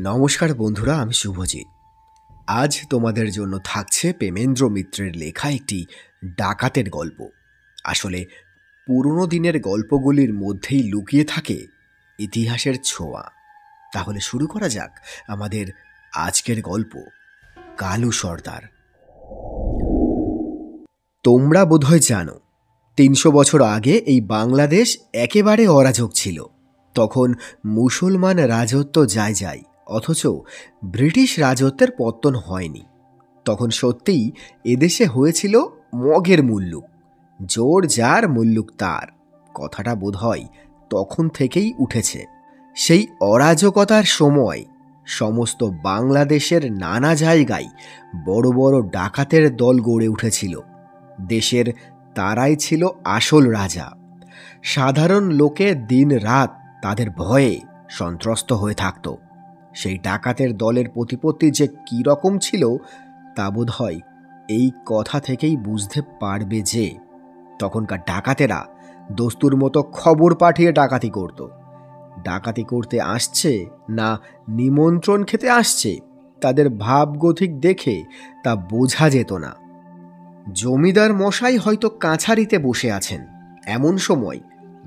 নমস্কার বন্ধুরা, আমি শুভজিৎ। আজ তোমাদের জন্য থাকছে প্রেমেন্দ্র মিত্রের লেখা একটি ডাকাতের গল্প। আসলে পুরনো দিনের গল্পগুলির মধ্যেই লুকিয়ে থাকে ইতিহাসের ছোঁয়া। তাহলে শুরু করা যাক আমাদের আজকের গল্প, কালু সর্দার। তোমরা বোধহয় জানো, ৩০০ বছর আগে এই বাংলাদেশ একেবারে অরাজক ছিল। তখন মুসলমান রাজত্ব যায়, অথচ ব্রিটিশ রাজত্বের পতন হয়নি। তখন সত্যিই এদেশে হয়েছিল মগের মুল্লুক, জোর যার মুল্লুক তার কথাটা বোধহয় তখন থেকেই উঠেছে। সেই অরাজকতার সময় সমস্ত বাংলাদেশের নানা জায়গায় বড় বড় ডাকাতের দল গড়ে উঠেছিল। দেশের তারাই ছিল আসল রাজা। সাধারণ লোকে দিন রাত তাদের ভয়ে সন্ত্রস্ত হয়ে থাকত। সেই ডাকাতের দলের প্রতিপত্তি যে কী রকম ছিল তা বোধ হয় এই কথা থেকেই বুঝতে পারবে যে তখনকার ডাকাতেরা দস্তুর মতো খবর পাঠিয়ে ডাকাতি করত। ডাকাতি করতে আসছে না নিমন্ত্রণ খেতে আসছে, তাদের ভাবগতিক দেখে তা বোঝা যেত না। জমিদার মশাই হয়তো কাছারিতে বসে আছেন, এমন সময়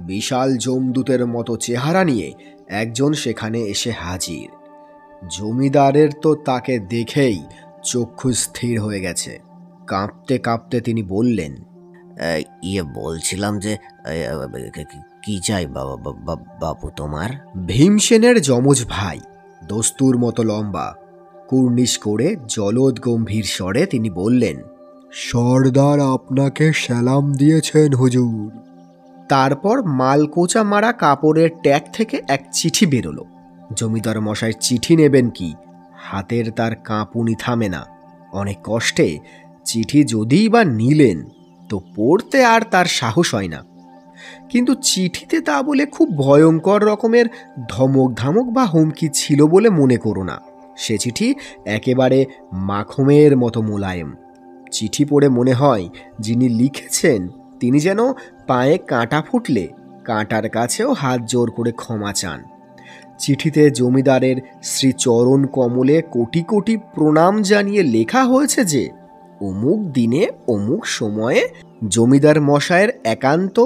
বিশাল যমদূতের মতো চেহারা নিয়ে একজন সেখানে এসে হাজির। জমিদারের তো তাকে দেখেই চক্ষু স্থির হয়ে গেছে। কাঁপতে কাঁপতে তিনি বললেন, বলছিলাম যে কি চাই বাবু তোমার? ভীমসেনের যমজ ভাই, দস্তুর মতো লম্বা, কুর্নিশ করে জলদ গম্ভীর স্বরে তিনি বললেন, সর্দার আপনাকে সালাম দিয়েছেন হুজুর। তারপর মালকোচা মারা কাপড়ের ট্যাগ থেকে এক চিঠি বেরোলো। জমিদার মশাই চিঠি নেবেন কি, হাতের তার কাঁপুনি থামে না। অনেক কষ্টে চিঠি যদিই বা নিলেন, তো পড়তে আর তার সাহস হয় না। কিন্তু চিঠিতে তা বলে খুব ভয়ঙ্কর রকমের ধমক ধামক বা হুমকি ছিল বলে মনে করো না। সে চিঠি একেবারে মাখমের মতো মোলায়েম। চিঠি পড়ে মনে হয় যিনি লিখেছেন তিনি যেন পায়ে কাঁটা ফুটলে কাঁটার কাছেও হাত জোর করে ক্ষমা চান। চিঠিতে জমিদারের শ্রীচরণ কমলে কোটি কোটি প্রণাম জানিয়ে লেখা হয়েছে যে অমুক দিনে অমুক সময়ে জমিদার মশায়ের একান্ত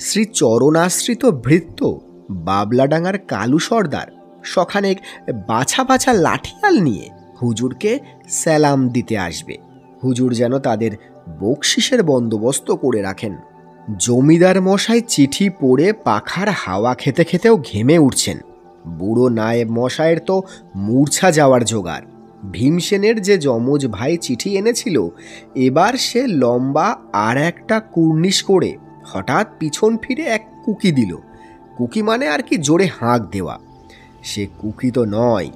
শ্রীচরণাশ্রিত ভৃত্য বাবলাডাঙ্গার কালু সর্দার সখানেক বাছা বাছা লাঠিয়াল নিয়ে হুজুরকে সালাম দিতে আসবে। হুজুর যেন তাদের বকশিসের বন্দোবস্ত করে রাখেন। জমিদার মশাই চিঠি পড়ে পাখার হাওয়া খেতে খেতেও ঘেমে উঠছেন। বুড়ো নায়েব মশায়ের তো মূর্ছা যাওয়ার জোগাড়। ভীমসেনের যে যমজ ভাই চিঠি এনেছিল, এবার সে লম্বা আর একটা কুর্নিশ করে হঠাৎ পিছন ফিরে এক কুকি দিল। কুকি মানে আর কি জোরে হাঁক দেওয়া। সে কুকি তো নয়,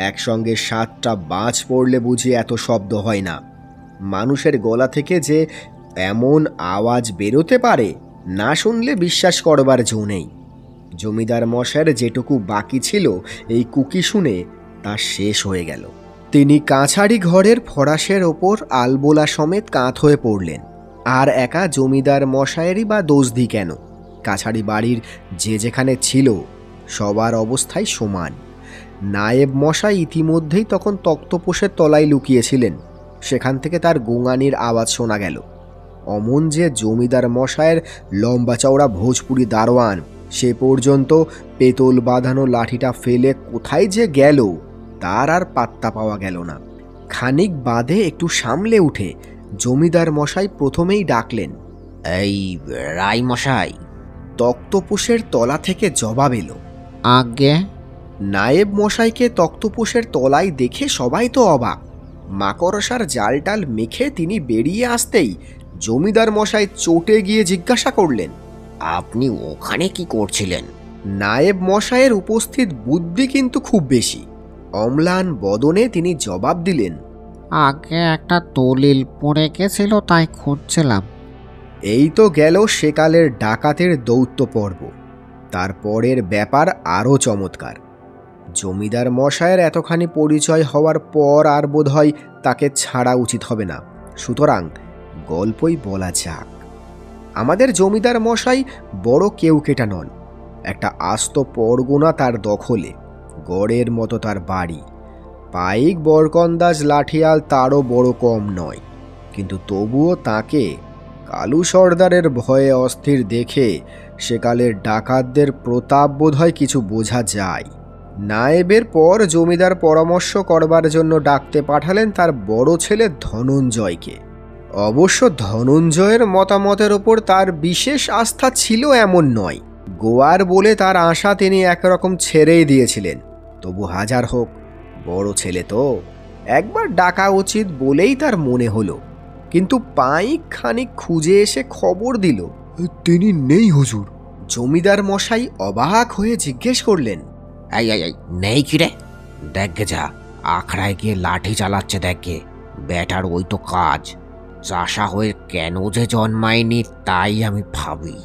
একসঙ্গে 7টা বাজ পড়লে বুঝি এত শব্দ হয় না। মানুষের গলা থেকে যে এমন আওয়াজ বেরোতে পারে, না শুনলে বিশ্বাস করবার জো নেই। জমিদার মশায়ের যেটুকু বাকি ছিল এই কুকি শুনে তা শেষ হয়ে গেল। তিনি কাছারি ঘরের ফরাসের ওপর আলবোলা সমেত কাঁত হয়ে পড়লেন। আর একা জমিদার মশায়েরই বা দোষ দি কেন? কাছারি বাড়ির যে যেখানে ছিল সবার অবস্থাই সমান। নায়েব মশাই ইতিমধ্যেই তখন তক্তপোষের তলায় লুকিয়েছিলেন। সেখান থেকে তার গোঙানির আওয়াজ শোনা গেল। অমন যে জমিদার মশায়ের লম্বা চওড়া ভোজপুরি দারোয়ান সে পর্যন্ত পেতল বাঁধানো লাঠিটা ফেলে কোথায় যে গেল তার আর পাত্তা পাওয়া গেল না। খানিক বাদে একটু সামলে উঠে জমিদার মশাই প্রথমেই ডাকলেন, এই রাই মশাই। তক্তপোষের তলা থেকে জবাব এলো, আজ্ঞে। নায়েব মশাইকে তক্তপোষের তলায় দেখে সবাই তো অবাক। মাকড়সার জালটাল মেখে তিনি বেরিয়ে আসতেই জমিদার মশাই চটে গিয়ে জিজ্ঞাসা করলেন, আপনি ওখানে কি করছিলেন? নায়েব মশাইয়ের উপস্থিত বুদ্ধি কিন্তু খুব বেশি। অম্লান বদনে তিনি জবাব দিলেন, আগে একটা দলিল পড়ে গেছিল, তাই খুঁজছিলাম। এই তো গেল সেকালের ডাকাতের দৌত্য পর্ব। তারপরের ব্যাপার আরও চমৎকার। জমিদার মশায়ের এতখানি পরিচয় হওয়ার পর আর বোধ হয় তাকে ছাড়া উচিত হবে না। সুতরাং গল্পই বলা যাক। আমাদের জমিদার মশাই বড় কেউকেটা নন। একটা আস্ত পরগনা তার দখলে, গড়ের মতো তার বাড়ি। পাইক বরকন্দাজ লাঠিয়াল তারও বড় কম নয়, কিন্তু তবুও তাকে কালু সর্দারের ভয়ে অস্থির দেখে সেকালের ডাকাতদের প্রতাপ বোধহয় কিছু বোঝা যায়। নায়েবের পর জমিদার পরামর্শ করবার জন্য ডাকতে পাঠালেন তার বড় ছেলে ধনঞ্জয়কে। অবশ্য ধনঞ্জয়ের মতামতের ওপর তার বিশেষ আস্থা ছিল এমন নয়। গোয়ার বলে তার আশা তিনি একরকম ছেড়েই দিয়েছিলেন। তবু হাজার হোক, বড় ছেলে তো, একবার ডাকা উচিত বলেই তার মনে হলো। কিন্তু পাইক খানিক খুঁজে এসে খবর দিল, তিনি নেই হুজুর। জমিদার মশাই অবাক হয়ে জিজ্ঞেস করলেন, এই এই এই, নেই কি রে? দেখে যা, আখড়ায় গিয়ে লাঠি চালাচ্ছে দেখে। বেটার ওই তো কাজ। চাষা হয়ে কেন যে জন্মায়নি তাই আমি ভাবি।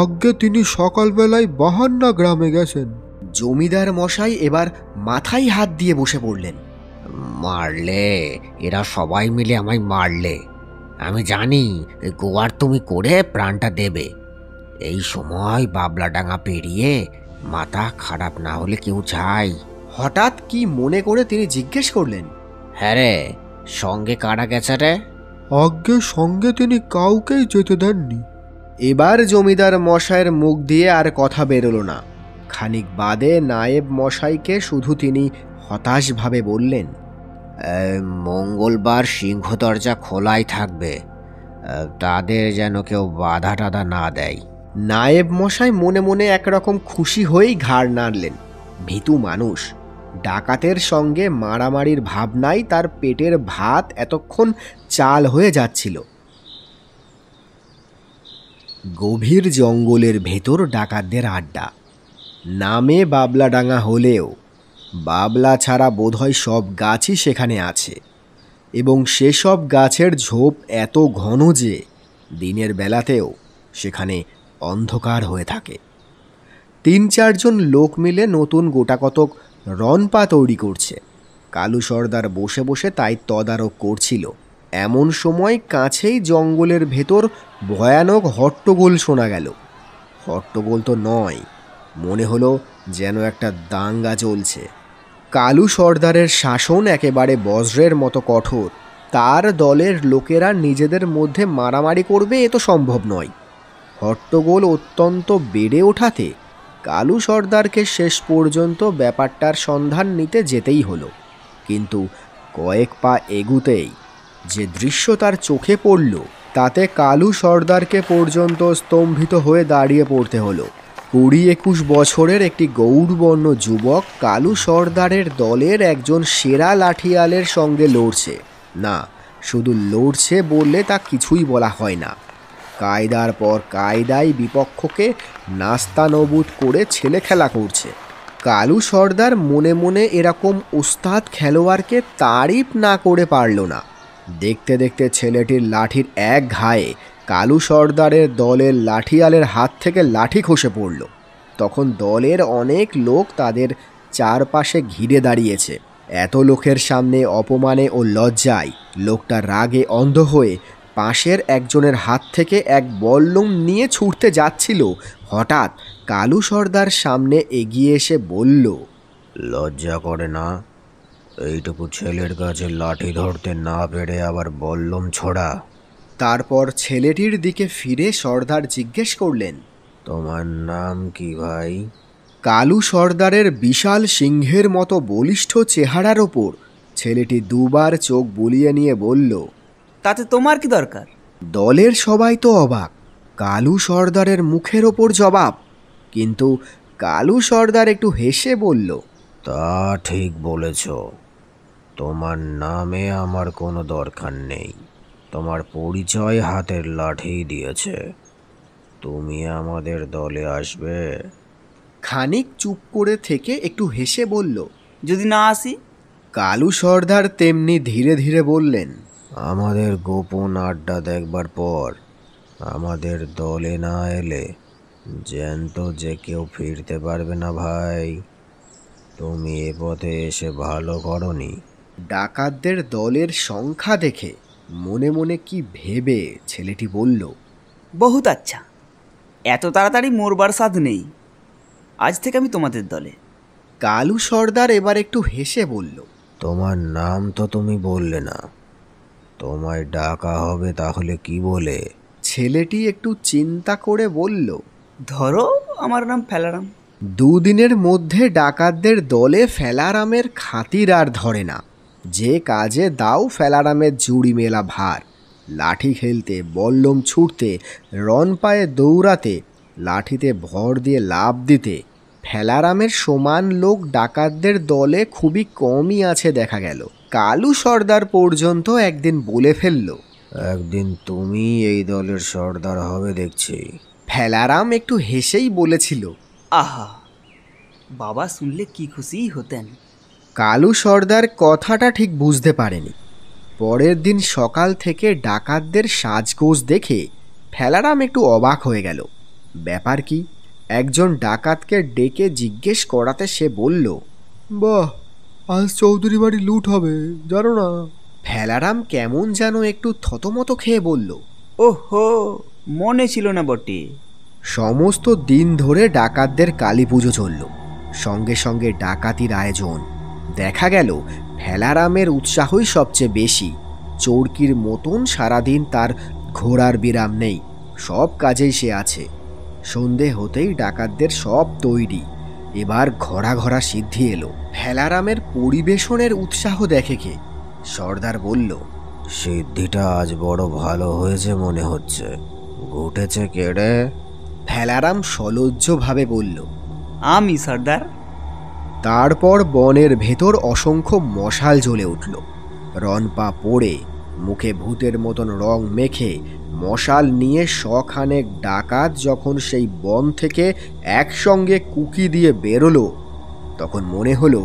আজ্ঞে তিনি সকালবেলায় বাহান্না গ্রামে গেছেন। জমিদার মশাই এবার মাথায় হাত দিয়ে বসে পড়লেন। মারলে, এরা সবাই মিলে আমায় মারলে। আমি জানি গোয়ার তুমি করে প্রাণটা দেবে। এই সময় বাবলাডাঙ্গা পেরিয়ে মাথা খারাপ না হলে কেউ যায়। হঠাৎ কি মনে করে তিনি জিজ্ঞেস করলেন, হ্যাঁ রে, সঙ্গে কারা গেছে রে? আজ্ঞে সঙ্গে তিনি কাউকেই যেতে দেননি। এবার জমিদার মশাইয়ের মুখ দিয়ে আর কথা বেরোলো না। খানিক বাদে নায়েব মশাইকে শুধু তিনি হতাশভাবে বললেন, মঙ্গলবার সিংহ দরজা খোলাই থাকবে, তাদের যেন কেউ বাধা টাধা না দেয়। নায়েব মশাই মনে মনে একরকম খুশি হয়েই ঘাড় নাড়লেন। ভীতু মানুষ, ডাকাতের সঙ্গে মারামারির ভাবনায় তার পেটের ভাত এতক্ষণ চাল হয়ে যাচ্ছিল। গভীর জঙ্গলের ভেতর ডাকাতদের আড্ডা। নামে বাবলাডাঙ্গা হলেও বাবলা ছাড়া বোধহয় সব গাছই সেখানে আছে, এবং সেসব গাছের ঝোপ এত ঘন যে দিনের বেলাতেও সেখানে অন্ধকার হয়ে থাকে। ৩-৪ জন লোক মিলে নতুন গোটাকতক রনপা তৈরি করছে। কালু সর্দার বসে বসে তাই তদারক করছিল। এমন সময় কাছেই জঙ্গলের ভেতর ভয়ানক হট্টগোল শোনা গেল। হট্টগোল তো নয়, মনে হলো যেন একটা দাঙ্গা চলছে। কালু সর্দারের শাসন একেবারে বজ্রের মতো কঠোর। তার দলের লোকেরা নিজেদের মধ্যে মারামারি করবে এ তো সম্ভব নয়। হট্টগোল অত্যন্ত বেড়ে ওঠাতে কালু সর্দারকে শেষ পর্যন্ত ব্যাপারটার সন্ধান নিতে যেতেই হলো। কিন্তু কয়েক পা এগুতেই যে দৃশ্য তার চোখে পড়ল তাতে কালু সর্দারকে পর্যন্ত স্তম্ভিত হয়ে দাঁড়িয়ে পড়তে হলো। 20-21 বছরের একটি গৌরবর্ণ যুবক কালু সর্দারের দলের একজন সেরা লাঠিয়ালের সঙ্গে লড়ছে। না, শুধু লড়ছে বললে তা কিছুই বলা হয় না। কায়দার পর কায়দায় বিপক্ষকে নাস্তানবুদ করে ছেলে খেলা করছে। কালু সর্দার মনে মনে এরকম ওস্তাদ খেলোয়াড়কে তারিফ না করে পারল না। দেখতে দেখতে ছেলেটির লাঠির এক ঘায়ে কালু সর্দারের দলের লাঠিয়ালের হাত থেকে লাঠি খসে পড়ল। তখন দলের অনেক লোক তাদের চারপাশে ঘিরে দাঁড়িয়েছে। এত লোকের সামনে অপমানে ও লজ্জায় লোকটা রাগে অন্ধ হয়ে পাশের একজনের হাত থেকে এক বল্লম নিয়ে ছুটতে যাচ্ছিল। হঠাৎ কালু সর্দার সামনে এগিয়ে এসে বলল, লজ্জা করে না? এইটুকু ছেলের কাছে লাঠি ধরতে না পেরে আবার বল্লম ছোড়া? তারপর ছেলেটির দিকে ফিরে সর্দার জিজ্ঞেস করলেন, তোমার নাম কি ভাই? কালু সর্দারের বিশাল সিংহের মতো বলিষ্ঠ চেহারার ওপর ছেলেটি দুবার চোখ বুলিয়ে নিয়ে বলল, তাতে তোমার কি দরকার? দলের সবাই তো অবাক। কালু সর্দারের মুখের ওপর জবাব। কিন্তু কালু সর্দার একটু হেসে বলল, তা ঠিক বলেছ, তোমার নামে আমার কোনো দরকার নেই। তোমার পরিচয় হাতের লাঠি দিয়েছে। তুমি আমাদের দলে আসবে? খানিক চুপ করে থেকে একটু হেসে বলল, যদি না আসি? কালু সর্দার তেমনি ধীরে ধীরে বললেন, আমাদের গোপন আড্ডা দেখবার পর আমাদের দলে না এলে জ্যান্ত যে কেউ ফিরতে পারবে না ভাই। তুমি এ পথে এসে ভালো করনি। ডাকাতদের দলের সংখ্যা দেখে মনে মনে কি ভেবে ছেলেটি বলল, বহুত আচ্ছা, এত তাড়াতাড়ি মরবার সাধ নেই। আজ থেকে আমি তোমাদের দলে। কালু সর্দার এবার একটু হেসে বলল, তোমার নাম তো তুমি বললে না, তোমায় ডাকা হবে তাহলে কি বলে? ছেলেটি একটু চিন্তা করে বলল, ধরো আমার নাম ফেলারাম। দুদিনের মধ্যে ডাকাতদের দলে ফেলারামের খাতির আর ধরে না। যে কাজে দাও ফেলারামের জুড়ি মেলা ভার। লাঠি খেলতে, বল্লম ছুটতে, রন পায়ে দৌড়াতে, লাঠিতে ভর দিয়ে লাফ দিতে ফেলারামের সমান লোক ডাকাতদের দলে খুবই কমই আছে দেখা গেল। কালু সর্দার পর্যন্ত একদিন বলে ফেলল, একদিন তুমি এই দলের সর্দার হবে দেখছি। ফেলারাম একটু হেসেই বলেছিল, আহা, বাবা শুনলে কি খুশিই হতেন। কালু সর্দার কথাটা ঠিক বুঝতে পারেনি। পরের দিন সকাল থেকে ডাকাতদের সাজগোজ দেখে ফেলারাম একটু অবাক হয়ে গেল। ব্যাপার কি? একজন ডাকাতকে ডেকে জিজ্ঞেস করাতে সে বলল, বাহ, আজ চৌধুরী বাড়ি লুট হবে জানো না? ফেলারাম কেমন যেন একটু থতমত খেয়ে বলল, ওহো, মনে ছিল না বটে। সমস্ত দিন ধরে ডাকাতদের কালী পুজো চলল। সঙ্গে সঙ্গে ডাকাতির আয়োজন। দেখা গেল ফেলারামের উৎসাহই সবচেয়ে বেশি। চোরকির মতন সারাদিন তার ঘোরার বিরাম নেই, সব কাজেই সে আছে। সন্ধে হতেই ডাকাতদের সব তৈরি। এবার ঘরা ঘরা সিদ্ধি এলো। ফেলারামের পরিবেশনের উৎসাহ দেখে কে সর্দার বলল, সিদ্ধিটা আজ বড় ভালো হয়েছে মনে হচ্ছে। ঘটেছে কে রে? ফেলারাম সলজ্জভাবে বলল, আমি সর্দার। তারপর বনের ভেতর অসংখ্য মশাল জ্বলে উঠল। রনপা পড়ে, মুখে ভূতের মতন রং মেখে মশাল নিয়ে শখানেক ডাকাত যখন সেই বন থেকে একসঙ্গে কুকি দিয়ে বেরোলো, তখন মনে হলো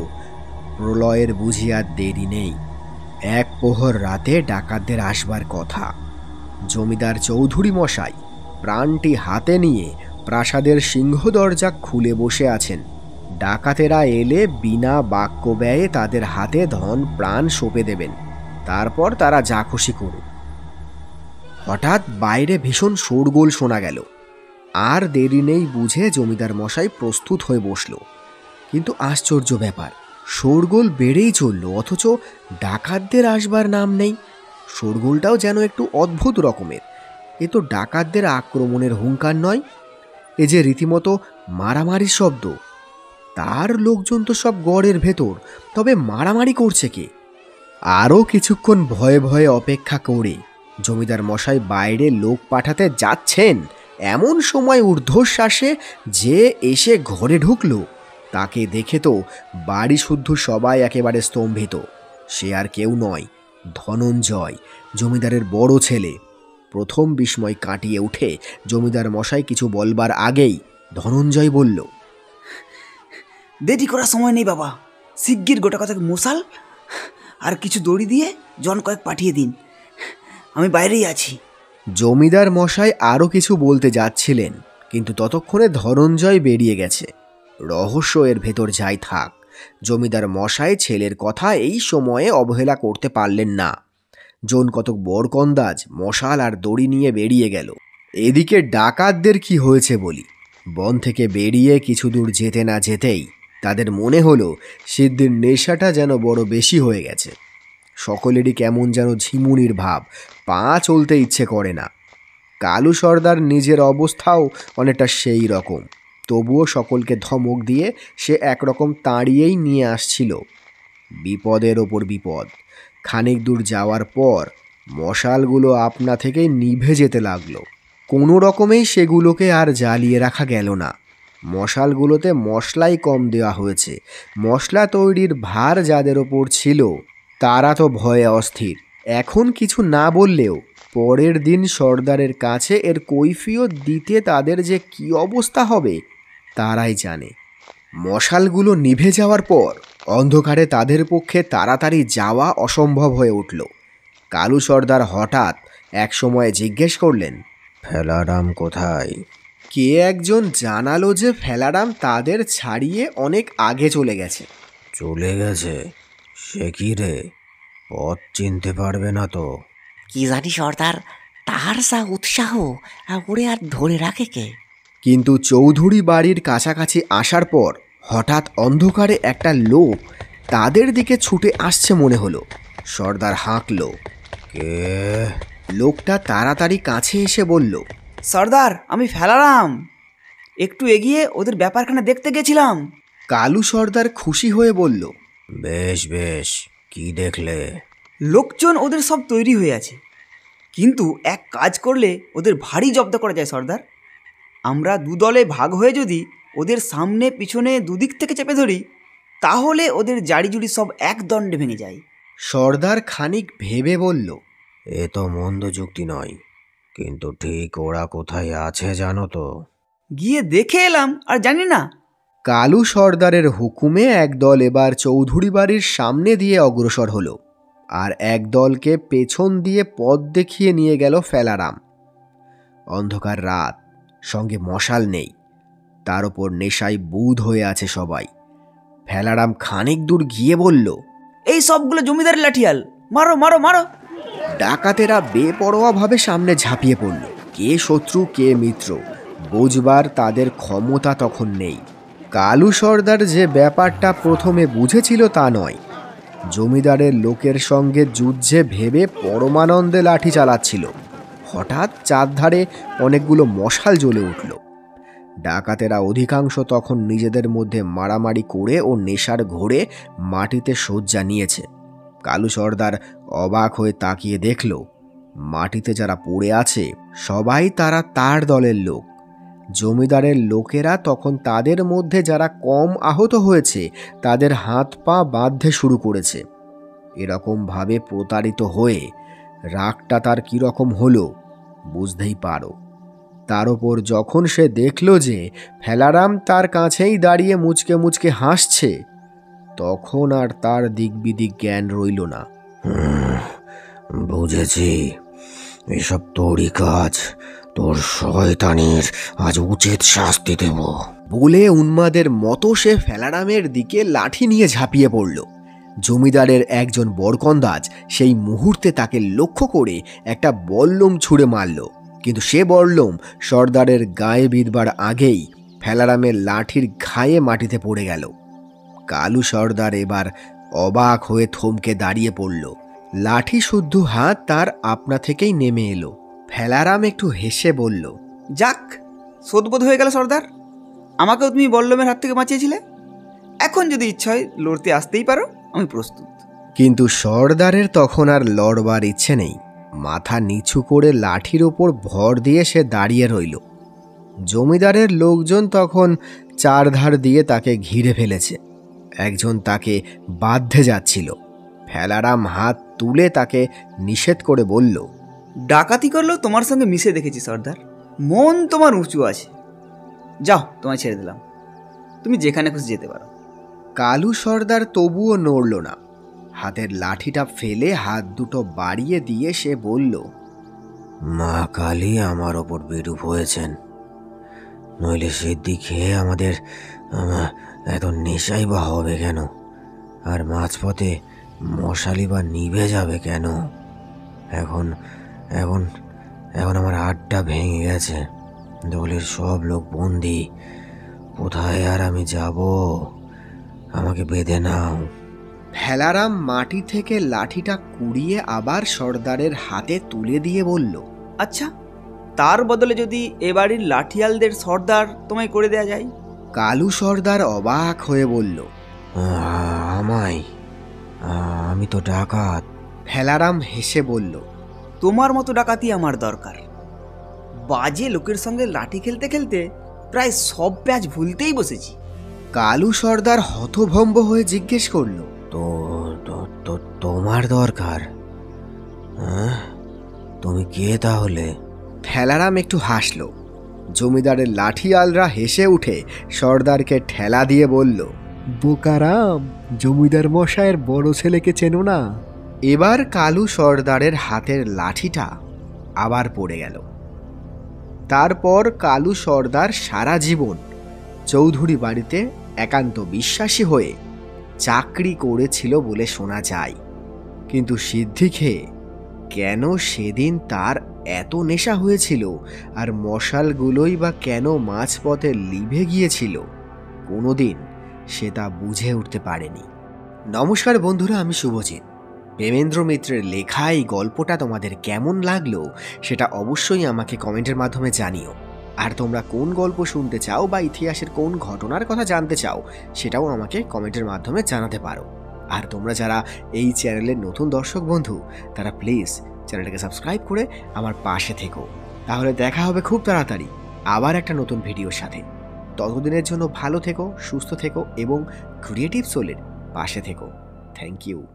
প্রলয়ের বুঝি আর দেরি নেই। এক প্রহর রাতে ডাকাতদের আসবার কথা। জমিদার চৌধুরী মশাই প্রাণটি হাতে নিয়ে প্রাসাদের সিংহ দরজা খুলে বসে আছেন। ডাকাতেরা এলে বিনা বাক্য ব্যয়ে তাদের হাতে ধন প্রাণ সঁপে দেবেন, তারপর তারা যা খুশি করুক। হঠাৎ বাইরে ভীষণ শোরগোল শোনা গেল। আর দেরি নেই বুঝে জমিদার মশাই প্রস্তুত হয়ে বসল। কিন্তু আশ্চর্য ব্যাপার, শোরগোল বেড়েই চলল, অথচ ডাকাতদের আসবার নাম নেই। শোরগোলটাও যেন একটু অদ্ভুত রকমের। এ তো ডাকাতদের আক্রমণের হুঙ্কার নয়, এ যে রীতিমতো মারামারির শব্দ। তার লোকজন তো সব গড়ের ভেতর, তবে মারামারি করছে কে? আরও কিছুক্ষণ ভয়ে ভয়ে অপেক্ষা করে জমিদার মশাই বাইরে লোক পাঠাতে যাচ্ছেন, এমন সময় ঊর্ধ্বশ্বাসে যে এসে ঘরে ঢুকল, তাকে দেখে তো বাড়ি শুদ্ধ সবাই একেবারে স্তম্ভিত। সে আর কেউ নয়, ধনঞ্জয়, জমিদারের বড় ছেলে। প্রথম বিস্ময় কাটিয়ে উঠে জমিদার মশাই কিছু বলবার আগেই ধনঞ্জয় বলল, দেরি করার সময় নেই বাবা, শিগগির গোটা কথাকে মশাল আর কিছু দড়ি দিয়ে জন কয়েক পাঠিয়ে দিন, আমি বাইরেই আছি। জমিদার মশাই আরও কিছু বলতে যাচ্ছিলেন, কিন্তু ততক্ষণে ধনঞ্জয় বেরিয়ে গেছে। রহস্য এর ভেতর যাই থাক, জমিদার মশাই ছেলের কথা এই সময়ে অবহেলা করতে পারলেন না। জন কতক বরকন্দাজ মশাল আর দড়ি নিয়ে বেরিয়ে গেল। এদিকে ডাকাতদের কি হয়েছে বলি। বন থেকে বেরিয়ে কিছু দূর যেতে না যেতেই তাদের মনে হলো সিদ্ধির নেশাটা যেন বড় বেশি হয়ে গেছে। সকলেরই কেমন যেন ঝিমুনির ভাব, পা চলতে ইচ্ছে করে না। কালু সর্দার নিজের অবস্থাও অনেকটা সেই রকম, তবুও সকলকে ধমক দিয়ে সে একরকম তাড়িয়েই নিয়ে আসছিল। বিপদের ওপর বিপদ। খানিক দূর যাওয়ার পর মশালগুলো আপনা থেকেই নিভে যেতে লাগলো। কোনো রকমেই সেগুলোকে আর জ্বালিয়ে রাখা গেল না। মশালগুলোতে মশলাই কম দেওয়া হয়েছে। মশলা তৈরির ভার যাদের ওপর ছিল তারা তো ভয়ে অস্থির। এখন কিছু না বললেও পরের দিন সর্দারের কাছে এর কৈফিয়ত দিতে তাদের যে কি অবস্থা হবে তারাই জানে। মশালগুলো নিভে যাওয়ার পর অন্ধকারে তাদের পক্ষে তাড়াতাড়ি যাওয়া অসম্ভব হয়ে উঠল। কালু সর্দার হঠাৎ এক সময় জিজ্ঞেস করলেন, ফেলারাম কোথায়? কে একজন জানালো যে ফেলারাম তাদের ছাড়িয়ে অনেক আগে চলে গেছে। চলে গেছে? সে কি রে, পথ চিনতে পারবে না তো? কি জানি সর্দার, তাহার যা উৎসাহ, ওরে আর ধরে রাখে কে? কিন্তু চৌধুরী বাড়ির কাছাকাছি আসার পর হঠাৎ অন্ধকারে একটা লোক তাদের দিকে ছুটে আসছে মনে হলো। সর্দার হাঁকল, কে? লোকটা তাড়াতাড়ি কাছে এসে বলল, সর্দার, আমি ফেলারাম। একটু এগিয়ে ওদের ব্যাপারখানা দেখতে গেছিলাম। কালু সর্দার খুশি হয়ে বলল, বেশ বেশ, কি দেখলে? লোকজন ওদের সব তৈরি হয়ে আছে, কিন্তু এক কাজ করলে ওদের ভারী জব্দ করা যায় সর্দার। আমরা দুদলে ভাগ হয়ে যদি ওদের সামনে পিছনে দুদিক থেকে চেপে ধরি, তাহলে ওদের জাড়িজুড়ি সব এক দণ্ডে ভেঙে যায়। সর্দার খানিক ভেবে বলল, এ তো মন্দ যুক্তি নয়, কিন্তু ঠিক ওরা কোথায় আছে জানো তো? গিয়ে দেখে এলাম আর জানি না। কালু সর্দারের হুকুমে একদল এবার চৌধুরী বাড়ির সামনে দিয়ে অগ্রসর হলো, আর একদলকে পেছন দিয়ে পথ দেখিয়ে নিয়ে গেল ফেলারাম। অন্ধকার রাত, সঙ্গে মশাল নেই, তার ওপর নেশায় বুঁদ হয়ে আছে সবাই। ফেলারাম খানিক দূর গিয়ে বলল, এই সবগুলো জমিদারের লাঠিয়াল, মারো মারো মারো। ডাকাতেরা বেপরোয়াভাবে সামনে ঝাঁপিয়ে পড়ল। কে শত্রু কে মিত্র বুঝবার তাদের ক্ষমতা তখন নেই। কালু সর্দার যে ব্যাপারটা প্রথমে বুঝেছিল তা নয়, জমিদারের লোকের সঙ্গে যুদ্ধে ভেবে পরমানন্দে লাঠি চালাচ্ছিল। হঠাৎ চারধারে অনেকগুলো মশাল জ্বলে উঠল। ডাকাতেরা অধিকাংশ তখন নিজেদের মধ্যে মারামারি করে ও নেশার ঘোরে মাটিতে শয্যা নিয়েছে। কালু সর্দার অবাক হয়ে তাকিয়ে দেখল, মাটিতে যারা পড়ে আছে সবাই তারা তার দলের লোক। জমিদারের লোকেরা তখন তাদের মধ্যে যারা কম আহত হয়েছে তাদের হাত পা বাঁধতে শুরু করেছে। এরকমভাবে প্রতারিত হয়ে রাগটা তার কীরকম হলো বুঝতেই পারো। তার ওপর যখন সে দেখল যে ফেলারাম তার কাছেই দাঁড়িয়ে মুচকে মুচকে হাসছে, তখন আর তার দিকবিদিক জ্ঞান রইল না। বুঝেছি, এসব তোরই কাজ, তোর শয়তানির আজ উচিত শাস্তি দেব বলে উন্মাদের মতো সে ফেলারামের দিকে লাঠি নিয়ে ঝাঁপিয়ে পড়ল। জমিদারের একজন বরকন্দাজ সেই মুহূর্তে তাকে লক্ষ্য করে একটা বল্লম ছুঁড়ে মারল, কিন্তু সে বল্লম সর্দারের গায়ে বিঁধবার আগেই ফেলারামের লাঠির ঘায়ে মাটিতে পড়ে গেল। কালু সর্দার এবার অবাক হয়ে থমকে দাঁড়িয়ে পড়ল। লাঠি শুদ্ধ হাত তার আপনা থেকেই নেমে এলো। ফেলারাম একটু হেসে বলল, যাক, শোধবোধ হয়ে গেল সর্দার। আমাকেও তুমি বল্লমের হাত থেকে বাঁচিয়েছিলে। এখন যদি ইচ্ছা হয় লড়তে আসতেই পারো, আমি প্রস্তুত। কিন্তু সর্দারের তখন আর লড়বার ইচ্ছে নেই। মাথা নিচু করে লাঠির ওপর ভর দিয়ে সে দাঁড়িয়ে রইল। জমিদারের লোকজন তখন চারধার দিয়ে তাকে ঘিরে ফেলেছে। একজন তাকে বাঁধতে যাচ্ছিল। ফেলারাম হাত তুলে তাকে নিষেধ করে বলল, ডাকাতি করলেও তোমার সঙ্গে মিশে দেখেছি সর্দার, মন তোমার উঁচু আছে। যাও, তোমায় ছেড়ে দিলাম, তুমি যেখানে খুশি যেতে পারো। কালু সর্দার তবুও নড়ল না। হাতের লাঠিটা ফেলে হাত দুটো বাড়িয়ে দিয়ে সে বলল, মা কালী আমার ওপর বিরূপ হয়েছেন, নইলে সিদ্ধি খেয়ে আমাদের এত নেশাই বা হবে কেন? আর মাঝপথে মশালি বা নিভে যাবে কেন? এখন এখন এখন আমার আড্ডা ভেঙে গেছে, দলের সব লোক বন্দি। কোথায় আর আমি যাব? আমাকে বেঁধে নাও। ফেলারাম মাটি থেকে লাঠিটা কুড়িয়ে আবার সর্দারের হাতে তুলে দিয়ে বলল, আচ্ছা, তার বদলে যদি এ বাড়ির লাঠিয়ালদের সর্দার তোমায় করে দেয়া যায়? কালু সর্দার অবাক হয়ে বলল, আমায়? আমি তো ডাকাত। ফেলারাম হেসে বলল, তোমার মতো ডাকাতি আমার দরকার। বাজে লোকের সঙ্গে লাঠি খেলতে খেলতে প্রায় সব প্যাচ ভুলতেই বসেছি। কালু সর্দার হতভম্ব হয়ে জিজ্ঞেস করল, তো তোমার দরকার? তুমি কে তাহলে? ফেলারাম একটু হাসল। জমিদারের লাঠিয়ালরা হেসে উঠে সর্দারকে ঠেলা দিয়ে বলল, বোকারাম, জমিদার মশাইয়ের বড় ছেলেকে চেনো না? এবার কালু সর্দারের হাতের লাঠিটা আবার পড়ে গেল। তারপর কালু সর্দার সারা জীবন চৌধুরী বাড়িতে একান্ত বিশ্বাসী হয়ে চাকরি করেছিল বলে শোনা যায়। কিন্তু সিদ্ধি খেয়ে কেন সেদিন তার এত নেশা হয়েছিল আর মশালগুলোই বা কেন মাঝপথে লিভে গিয়েছিল, কোনোদিন সে তা বুঝে উঠতে পারেনি। নমস্কার বন্ধুরা, আমি শুভজিৎ। প্রেমেন্দ্র মিত্রের লেখা এই গল্পটা তোমাদের কেমন লাগলো সেটা অবশ্যই আমাকে কমেন্টের মাধ্যমে জানিও। আর তোমরা কোন গল্প শুনতে চাও বা ইতিহাসের কোন ঘটনার কথা জানতে চাও সেটাও আমাকে কমেন্টের মাধ্যমে জানাতে পারো। আর তোমরা যারা এই চ্যানেলের নতুন দর্শক বন্ধু, তারা প্লিজ চ্যানেলটাকে সাবস্ক্রাইব করে আমার পাশে থেকো। তাহলে দেখা হবে খুব তাড়াতাড়ি আবার একটা নতুন ভিডিওর সাথে। ততদিনের জন্য ভালো থেকো, সুস্থ থেকো এবং ক্রিয়েটিভ সোলের পাশে থেকো। Thank you.